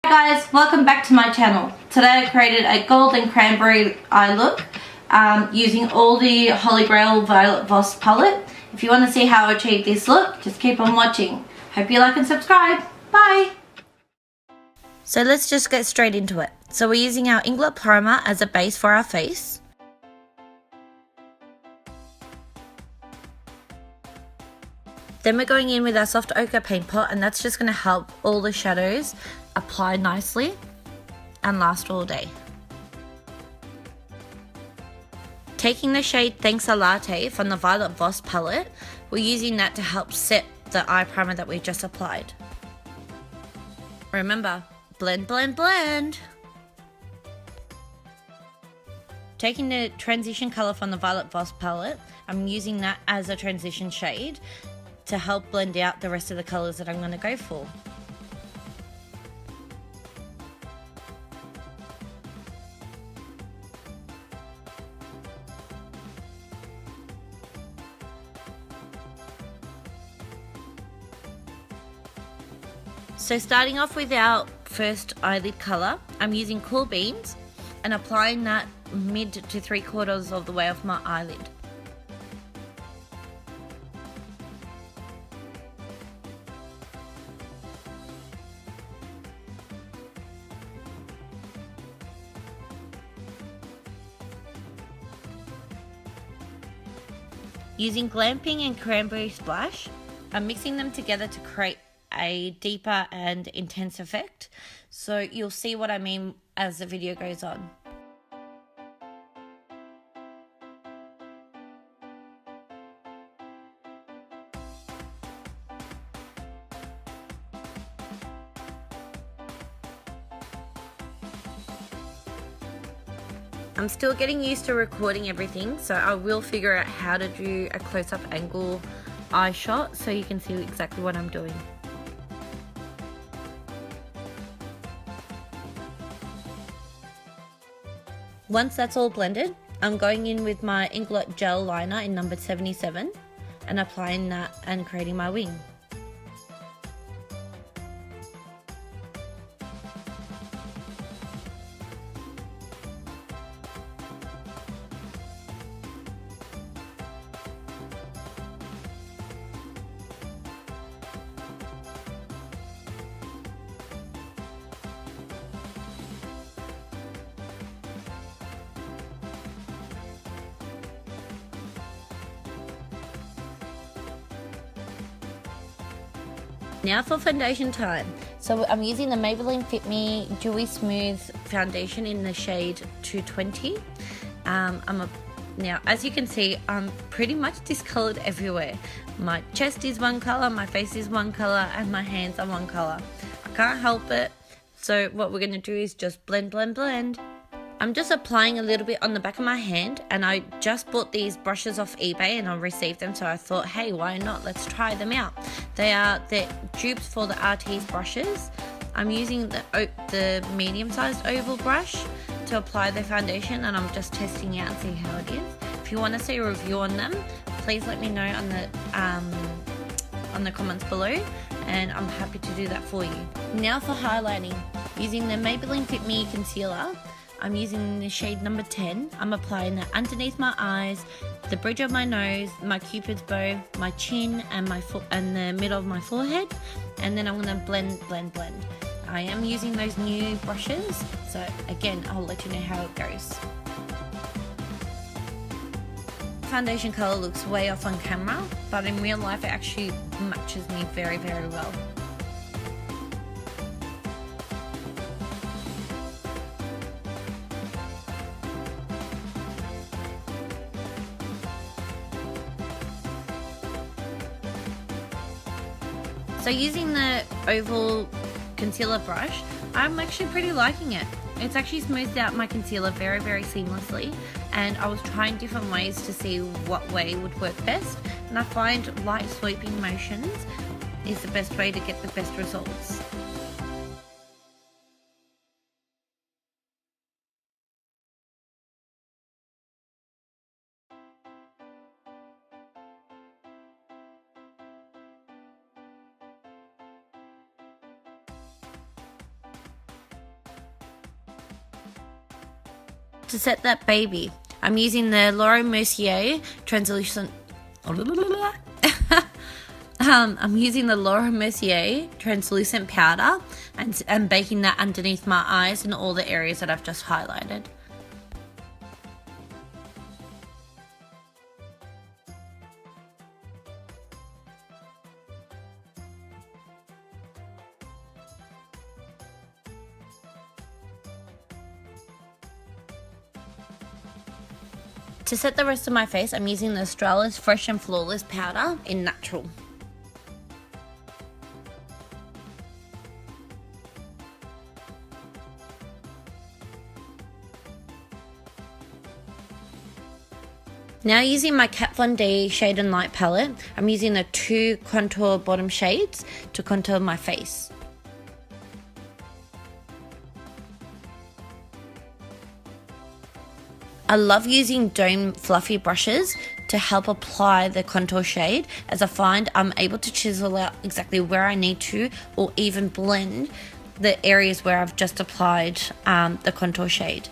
Hi guys, welcome back to my channel. Today I created a golden cranberry eye look using all the Holy Grail Violet Voss palette. If you want to see how I achieve this look, just keep on watching. Hope you like and subscribe. Bye! So let's just get straight into it. So we're using our Inglot Primer as a base for our face. Then we're going in with our Soft Ocher paint pot, and that's just going to help all the shadows apply nicely and last all day. Taking the shade Thanks a Latte from the Violet Voss palette, we're using that to help set the eye primer that we just applied. Remember, blend, blend, blend. Taking the transition color from the Violet Voss palette, I'm using that as a transition shade to help blend out the rest of the colors that I'm going to go for. So starting off with our first eyelid color, I'm using Cool Beans and applying that mid to 3/4 of the way off my eyelid. Using Glamping and Cranberry Splash, I'm mixing them together to create a deeper and intense effect. So you'll see what I mean as the video goes on. I'm still getting used to recording everything, so I will figure out how to do a close-up angle eye shot so you can see exactly what I'm doing. Once that's all blended, I'm going in with my Inglot Gel Liner in number 77 and applying that and creating my wing. Now for foundation time. So I'm using the Maybeline Fit Dewy Smooth foundation in the shade 220. Now, as you can see, I'm pretty much discolored everywhere. My chest is one color, my face is one color, and my hands are one color. I can't help it. So what we're gonna do is just blend, blend, blend. I'm just applying a little bit on the back of my hand, and I just bought these brushes off eBay and I received them, so I thought, hey, why not? Let's try them out. They are the dupes for the RT's brushes. I'm using the medium-sized oval brush to apply the foundation, and I'm just testing out and see how it is. If you want to see a review on them, please let me know on the comments below, and I'm happy to do that for you. Now for highlighting, using the Maybeline Fit Me concealer. I'm using the shade number 10. I'm applying that underneath my eyes, the bridge of my nose, my cupid's bow, my chin, and the middle of my forehead. And then I'm gonna blend, blend, blend. I am using those new brushes, so again, I'll let you know how it goes. Foundation color looks way off on camera, but in real life it actually matches me very, very well. So using the oval concealer brush, I'm actually pretty liking it. It's actually smoothed out my concealer very, very seamlessly, and I was trying different ways to see what way would work best, and I find light sweeping motions is the best way to get the best results. To set that baby, I'm using the Mercier Transluscent. I'm using the Mercier Translucent powder and baking that underneath my eyes in all the areas that I've just highlighted. To set the rest of my face, I'm using the Australis Fresh and Flawless powder in Natural. Now using my Kat Von D Shade and Light palette, I'm using the 2 contour bottom shades to contour my face. I love using dome fluffy brushes to help apply the contour shade, as I find I'm able to chisel out exactly where I need to, or even blend the areas where I've just applied the contour shade.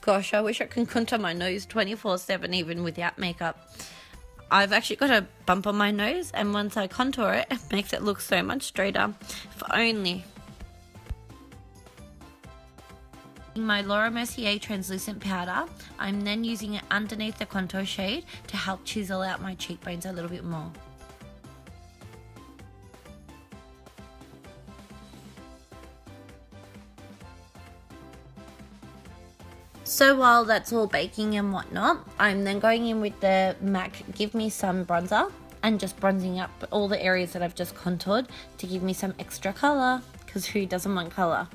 Gosh, I wish I could contour my nose 24/7 even without makeup. I've actually got a bump on my nose, and once I contour it, it makes it look so much straighter. If only. My Mercier Translucent powder, I'm then using it underneath the contour shade to help chisel out my cheekbones a little bit more. So while that's all baking and whatnot, I'm then going in with the MAC Give Me Some bronzer and just bronzing up all the areas that I've just contoured to give me some extra colour, because who doesn't want colour?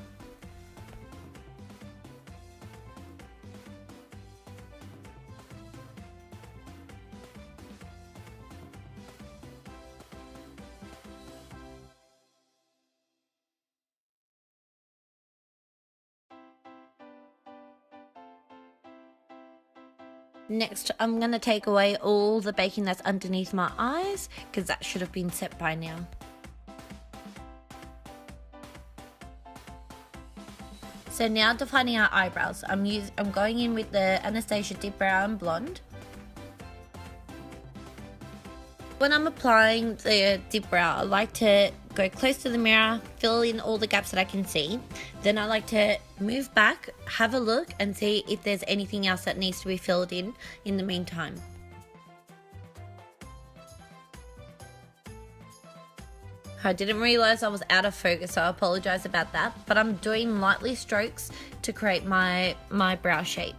Next, I'm going to take away all the baking that's underneath my eyes, because that should have been set by now. So now defining our eyebrows, I'm going in with the Anastasia Dip Brow and Blonde. When I'm applying the dip brow, I like to go close to the mirror, fill in all the gaps that I can see. Then I like to move back, have a look, and see if there's anything else that needs to be filled in the meantime. I didn't realise I was out of focus, so I apologise about that. But I'm doing lightly strokes to create my brow shape.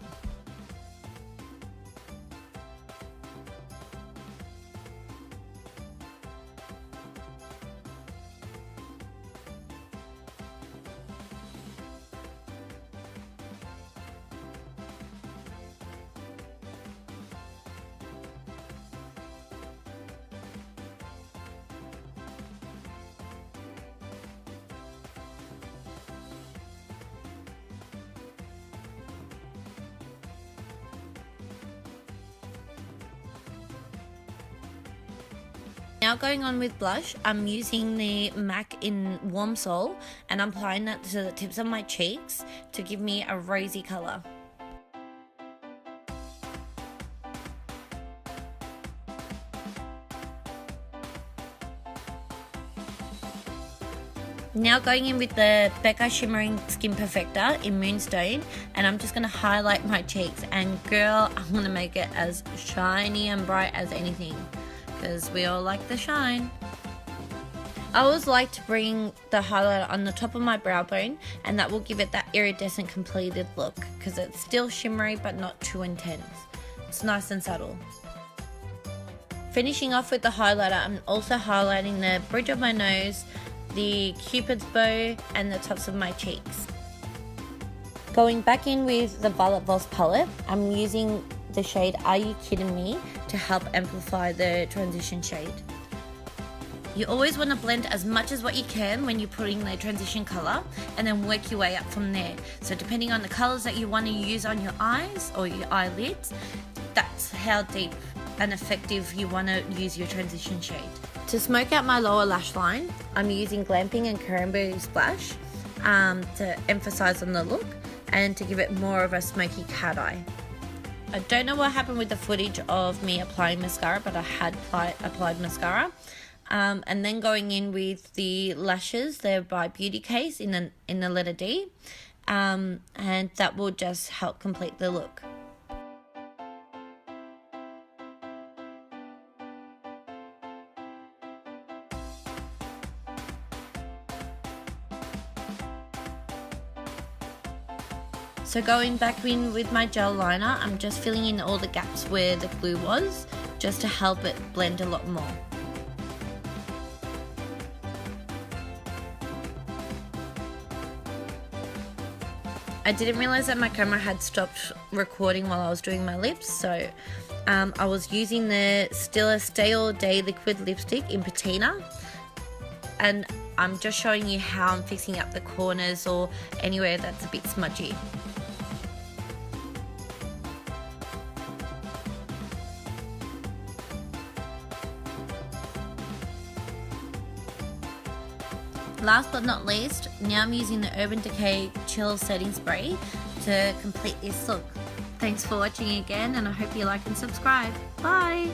Now going on with blush, I'm using the MAC in Warm Soul, and I'm applying that to the tips of my cheeks to give me a rosy colour. Now going in with the Becca Shimmering Skin Perfector in Moonstone, and I'm just going to highlight my cheeks, and girl, I'm going to make it as shiny and bright as anything, because we all like the shine. I always like to bring the highlighter on the top of my brow bone, and that will give it that iridescent completed look, because it's still shimmery but not too intense. It's nice and subtle. Finishing off with the highlighter, I'm also highlighting the bridge of my nose, the cupid's bow, and the tops of my cheeks. Going back in with the Violet Voss palette, I'm using the shade Are You Kidding Me to help amplify the transition shade. You always want to blend as much as what you can when you're putting the transition color, and then work your way up from there. So depending on the colors that you want to use on your eyes or your eyelids, that's how deep and effective you want to use your transition shade. To smoke out my lower lash line, I'm using Glamping and Cranberry Splash to emphasize on the look and to give it more of a smoky cat eye. I don't know what happened with the footage of me applying mascara, but I had applied mascara. And then going in with the lashes, they're by Beauty Case in the letter D, and that will just help complete the look. So going back in with my gel liner, I'm just filling in all the gaps where the glue was, just to help it blend a lot more. I didn't realize that my camera had stopped recording while I was doing my lips, so I was using the Stila Stay All Day liquid lipstick in Patina, and I'm just showing you how I'm fixing up the corners or anywhere that's a bit smudgy. Last but not least, now I'm using the Urban Decay Chill Setting Spray to complete this look. Thanks for watching again, and I hope you like and subscribe. Bye!